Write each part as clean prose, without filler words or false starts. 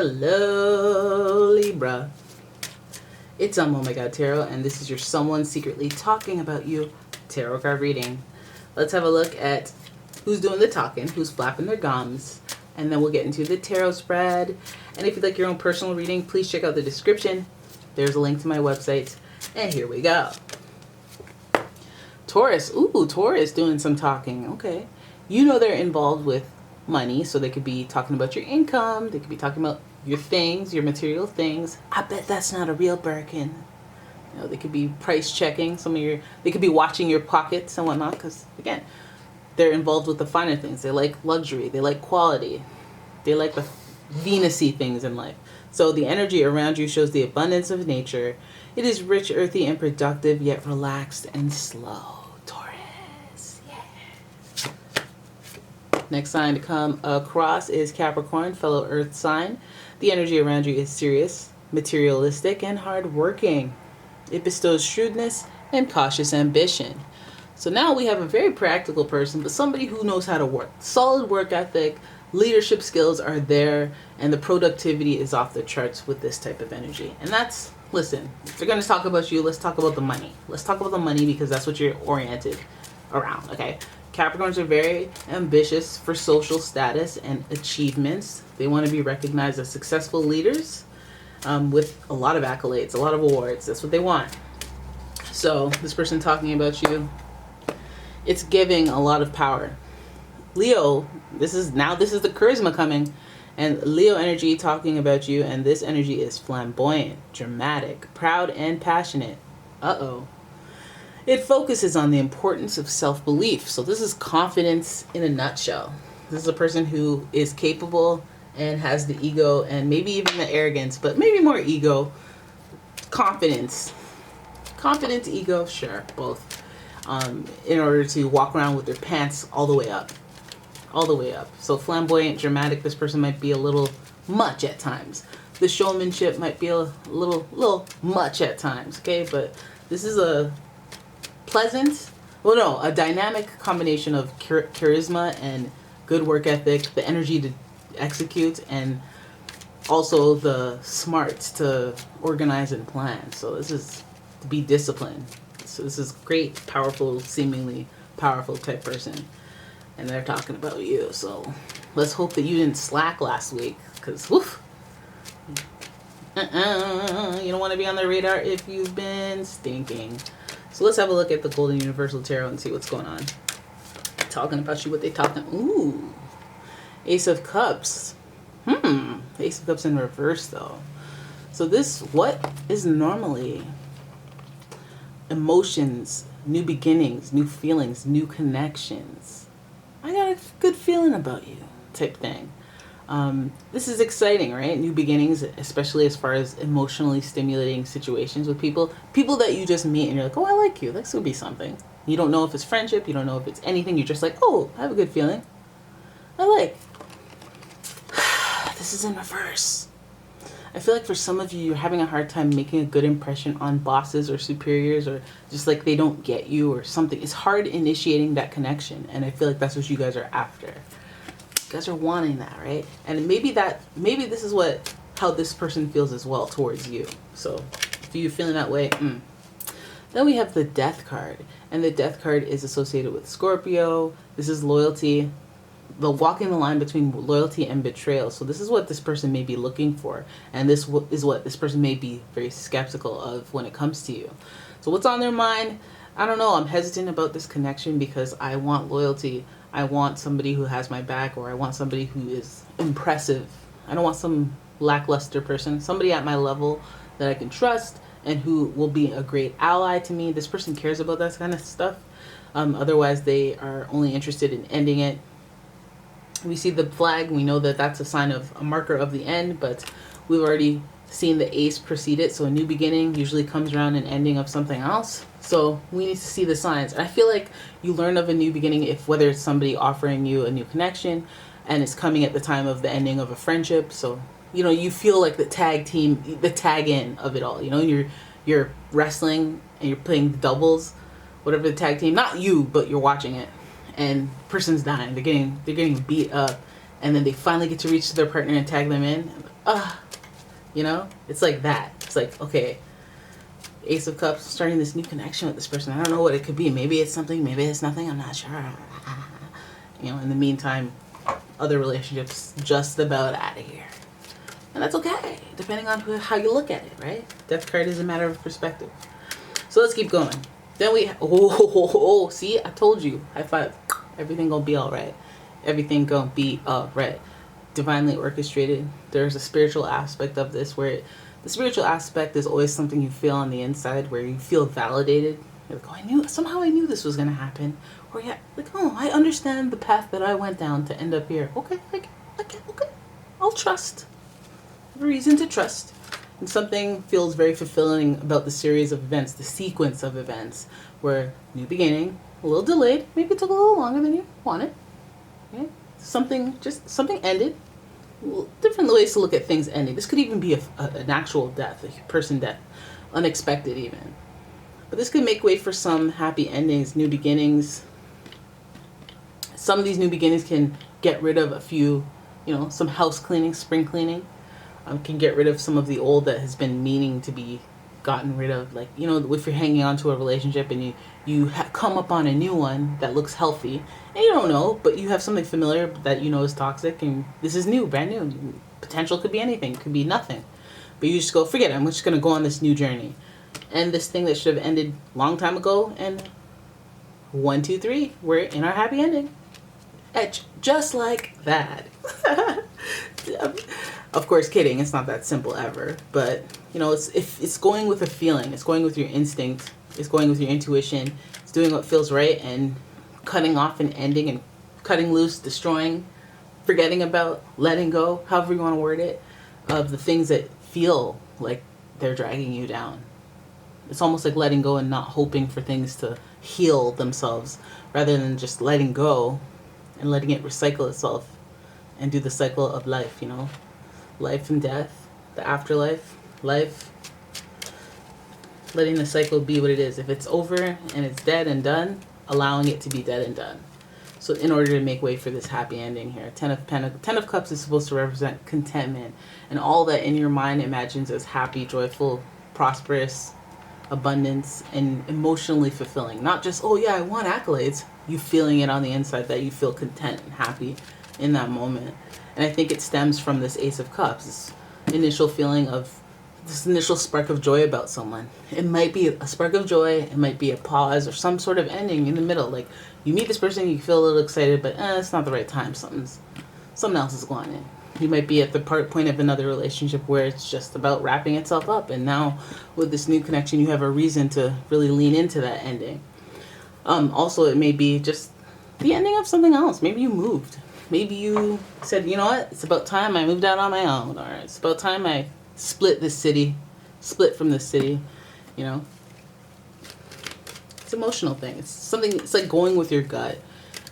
Hello, Libra. It's umomgtarot, and this is your someone secretly talking about you tarot card reading. Let's have a look at who's doing the talking, who's flapping their gums, and then we'll get into the tarot spread. And if you'd like your own personal reading, please check out the description. There's a link to my website, and here we go. Taurus. Ooh, Taurus doing some talking. Okay. You know they're involved with money, so they could be talking about your income. They could be talking about your things, your material things. I bet that's not a real Birkin. You know, they could be price checking they could be watching your pockets and whatnot, because again, they're involved with the finer things. They like luxury, they like quality, they like the Venus-y things in life. So the energy around you shows the abundance of nature. It is rich, earthy, and productive, yet relaxed and slow. Taurus, yeah. Next sign to come across is Capricorn, fellow earth sign. The energy around you is serious, materialistic, and hardworking. It bestows shrewdness and cautious ambition. So now we have a very practical person, but somebody who knows how to work. Solid work ethic, leadership skills are there, and the productivity is off the charts with this type of energy. And that's, listen, if they're going to talk about you, let's talk about the money. Let's talk about the money, because that's what you're oriented around, okay? Capricorns are very ambitious for social status and achievements. They want to be recognized as successful leaders with a lot of accolades, a lot of awards. That's what they want. So this person talking about you, it's giving a lot of power. Leo, this is the charisma coming, and Leo energy talking about you, and this energy is flamboyant, dramatic, proud, and passionate. Uh-oh. It focuses on the importance of self-belief. So this is confidence in a nutshell. This is a person who is capable and has the ego and maybe even the arrogance, but maybe more ego. Confidence, ego, sure, both. In order to walk around with their pants all the way up. So flamboyant, dramatic, this person might be a little much at times. The showmanship might be a little much at times, okay? But this is a dynamic combination of charisma and good work ethic, the energy to execute, and also the smarts to organize and plan. So this is to be disciplined. So this is great, powerful, seemingly powerful type person. And they're talking about you. So let's hope that you didn't slack last week, because woof. You don't want to be on the radar if you've been stinking. So let's have a look at the Golden Universal Tarot and see what's going on. Talking about you, what they talking. Ooh. Ace of Cups. Ace of Cups in reverse, though. So this, what is normally emotions, new beginnings, new feelings, new connections. I got a good feeling about you type thing. This is exciting, right? New beginnings, especially as far as emotionally stimulating situations with people that you just meet and you're like, oh, I like you. This would be something. You don't know if it's friendship. You don't know if it's anything. You're just like, oh, I have a good feeling. I like. This is in reverse. I feel like for some of you, you're having a hard time making a good impression on bosses or superiors, or just like they don't get you or something. It's hard initiating that connection, and I feel like that's what you guys are after. You guys are wanting that, right? And maybe this is how this person feels as well towards you. So if you're feeling that way, Then we have the Death card, and the Death card is associated with Scorpio. This is loyalty. The walking the line between loyalty and betrayal. So this is what this person may be looking for, and this is what this person may be very skeptical of when it comes to you. So what's on their mind? I don't know. I'm hesitant about this connection because I want loyalty. I want somebody who has my back, or I want somebody who is impressive. I don't want some lackluster person. Somebody at my level that I can trust and who will be a great ally to me. This person cares about that kind of stuff. Otherwise, they are only interested in ending it. We see the flag. We know that that's a sign of a marker of the end, but we've already seen the ace precede it. So a new beginning usually comes around an ending of something else. So we need to see the signs. And I feel like you learn of a new beginning whether it's somebody offering you a new connection and it's coming at the time of the ending of a friendship. So, you feel like the tag in of it all. You're wrestling and you're playing doubles, whatever the tag team, not you, but you're watching it. And person's dying. They're getting beat up, and then they finally get to reach their partner and tag them in. You know, it's like that. It's like, okay, Ace of Cups, starting this new connection with this person. I don't know what it could be. Maybe it's something, maybe it's nothing. I'm not sure. You know, in the meantime, other relationships just about out of here. And that's okay, depending on how you look at it, right? Death card is a matter of perspective. So let's keep going. Then we, see, I told you. High five. Everything gonna be all right. Everything gonna be all right. Divinely orchestrated. There's a spiritual aspect of this where the spiritual aspect is always something you feel on the inside, where you feel validated. You're like, oh, somehow I knew this was gonna happen. Or yeah, like, oh, I understand the path that I went down to end up here. Okay, okay. I'll trust. I have a reason to trust. And something feels very fulfilling about the series of events, the sequence of events, where new beginning, a little delayed, maybe it took a little longer than you wanted. Okay? Something ended. Different ways to look at things ending. This could even be an actual death, a person death, unexpected even. But this could make way for some happy endings, new beginnings. Some of these new beginnings can get rid of a few, some house cleaning, spring cleaning. Can get rid of some of the old that has been meaning to be gotten rid of. Like, if you're hanging on to a relationship and you come up on a new one that looks healthy, and you don't know, but you have something familiar that you know is toxic, and this is new, brand new. Potential could be anything, could be nothing. But you just go, forget it, I'm just going to go on this new journey. And this thing that should have ended long time ago, and 1, 2, 3, we're in our happy ending. Just like that. Of course, kidding. It's not that simple ever. But, it's going with a feeling. It's going with your instinct. It's going with your intuition. It's doing what feels right and cutting off and ending and cutting loose, destroying, forgetting about, letting go, however you want to word it, of the things that feel like they're dragging you down. It's almost like letting go and not hoping for things to heal themselves, rather than just letting go and letting it recycle itself and do the cycle of life, life and death, the afterlife, life, letting the cycle be what it is. If it's over and it's dead and done, allowing it to be dead and done. So in order to make way for this happy ending here, Ten of Cups is supposed to represent contentment and all that in your mind imagines as happy, joyful, prosperous, abundance, and emotionally fulfilling. Not just, oh yeah, I want accolades. You feeling it on the inside that you feel content and happy in that moment. And I think it stems from this Ace of Cups, this initial feeling of, this initial spark of joy about someone. It might be a spark of joy, it might be a pause or some sort of ending in the middle. Like, you meet this person, you feel a little excited, but it's not the right time. Something else is going on. You might be at the point of another relationship where it's just about wrapping itself up, and now with this new connection, you have a reason to really lean into that ending. Also, it may be just the ending of something else. Maybe you moved. Maybe you said, you know what, it's about time I moved out on my own, or it's about time I split from this city, It's an emotional thing. It's like going with your gut,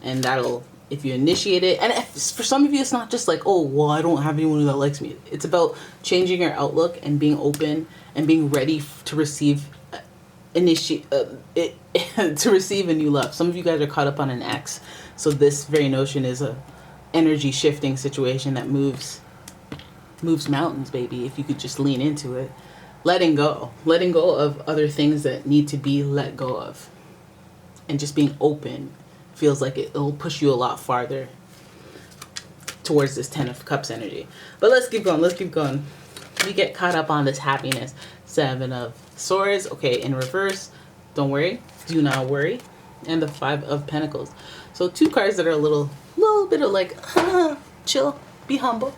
and that'll, if you initiate it, and for some of you, it's not just like, oh, well, I don't have anyone that likes me. It's about changing your outlook and being open and being ready to receive to receive a new love. Some of you guys are caught up on an ex, so this very notion is a energy shifting situation that moves mountains, baby. If you could just lean into it, letting go of other things that need to be let go of, and just being open feels like it'll push you a lot farther towards this 10 of Cups energy. But let's keep going. We get caught up on this happiness. 7 of Swords, okay, in reverse. Don't worry, do not worry. And the 5 of Pentacles. So 2 cards that are a little bit of like, chill, be humble.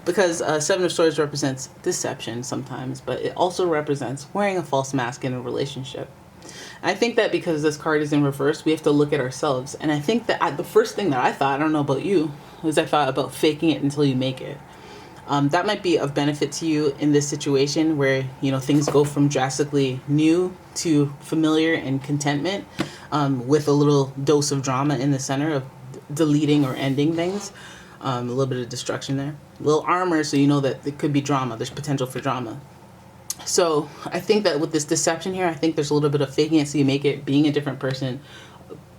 Because 7 of Swords represents deception sometimes, but it also represents wearing a false mask in a relationship. I think that because this card is in reverse, we have to look at ourselves. And I think that the first thing that I thought, I don't know about you, was I thought about faking it until you make it. That might be of benefit to you in this situation where, things go from drastically new to familiar and contentment, with a little dose of drama in the center of deleting or ending things. A little bit of destruction there. A little armor, so you know that it could be drama. There's potential for drama. So I think that with this deception here, I think there's a little bit of faking it so you make it, being a different person,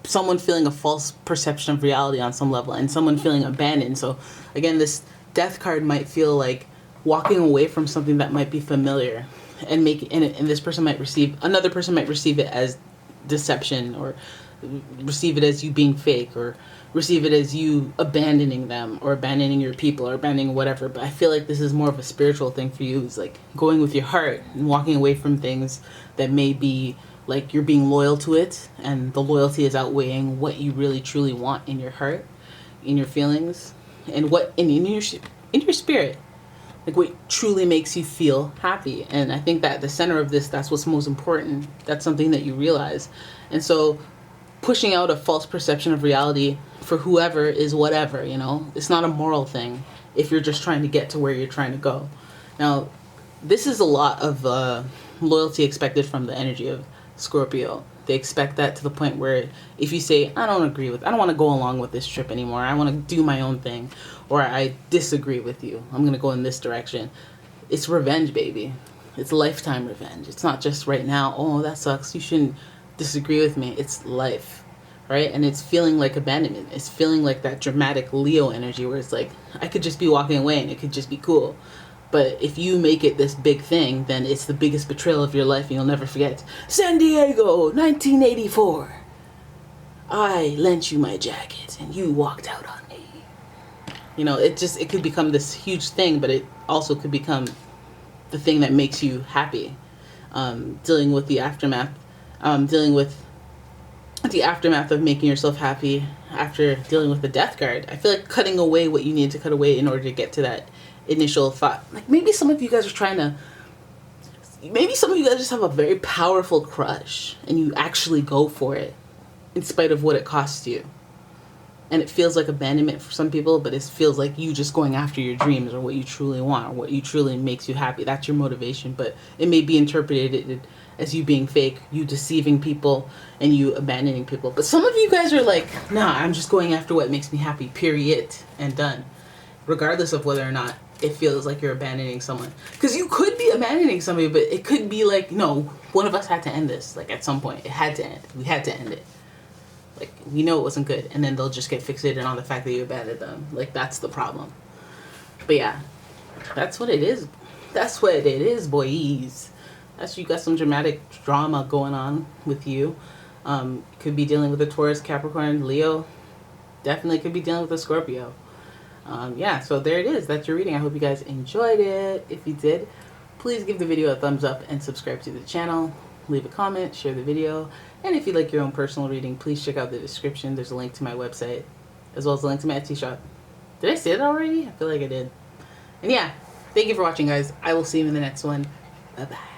someone feeling a false perception of reality on some level, and someone feeling abandoned. So again, this Death card might feel like walking away from something that might be familiar, and this person might receive, another person might receive it as deception, or receive it as you being fake, or receive it as you abandoning them, or abandoning your people, or abandoning whatever. But I feel like this is more of a spiritual thing for you. It's like going with your heart and walking away from things that may be like you're being loyal to it, and the loyalty is outweighing what you really truly want in your heart, in your feelings, and what in your spirit, like what truly makes you feel happy. And I think that the center of this, that's what's most important. That's something that you realize. And so pushing out a false perception of reality for whoever is whatever, you know, it's not a moral thing if you're just trying to get to where you're trying to go. Now, this is a lot of loyalty expected from the energy of Scorpio. They expect that to the point where if you say, I don't want to go along with this trip anymore, I want to do my own thing, or I disagree with you, I'm going to go in this direction. It's revenge, baby. It's lifetime revenge. It's not just right now, oh, that sucks, you shouldn't disagree with me. It's life, right? And it's feeling like abandonment. It's feeling like that dramatic Leo energy where it's like, I could just be walking away and it could just be cool. But if you make it this big thing, then it's the biggest betrayal of your life, and you'll never forget. San Diego, 1984. I lent you my jacket and you walked out on me. You know, it could become this huge thing, but it also could become the thing that makes you happy. Dealing with the aftermath. Dealing with the aftermath of making yourself happy after dealing with the death card. I feel like cutting away what you need to cut away in order to get to that initial thought. Like maybe some of you guys just have a very powerful crush and you actually go for it in spite of what it costs you. And it feels like abandonment for some people, but it feels like you just going after your dreams or what you truly want or what you truly makes you happy. That's your motivation, but it may be interpreted as you being fake, you deceiving people, and you abandoning people. But some of you guys are like, nah, I'm just going after what makes me happy, period, and done. Regardless of whether or not it feels like you're abandoning someone. Because you could be abandoning somebody, but it could be like, no, one of us had to end this. Like at some point, it had to end. We had to end it. Like, we know it wasn't good. And then they'll just get fixated on the fact that you abandoned them. Like, that's the problem. But yeah, that's what it is. That's what it is, boys. That's, you got some dramatic drama going on with you. Could be dealing with a Taurus, Capricorn, Leo. Definitely could be dealing with a Scorpio. Yeah, so there it is. That's your reading. I hope you guys enjoyed it. If you did, please give the video a thumbs up and subscribe to the channel. Leave a comment, share the video. And if you'd like your own personal reading, please check out the description. There's a link to my website, as well as a link to my Etsy shop. Did I say it already? I feel like I did. And yeah, thank you for watching, guys. I will see you in the next one. Bye-bye.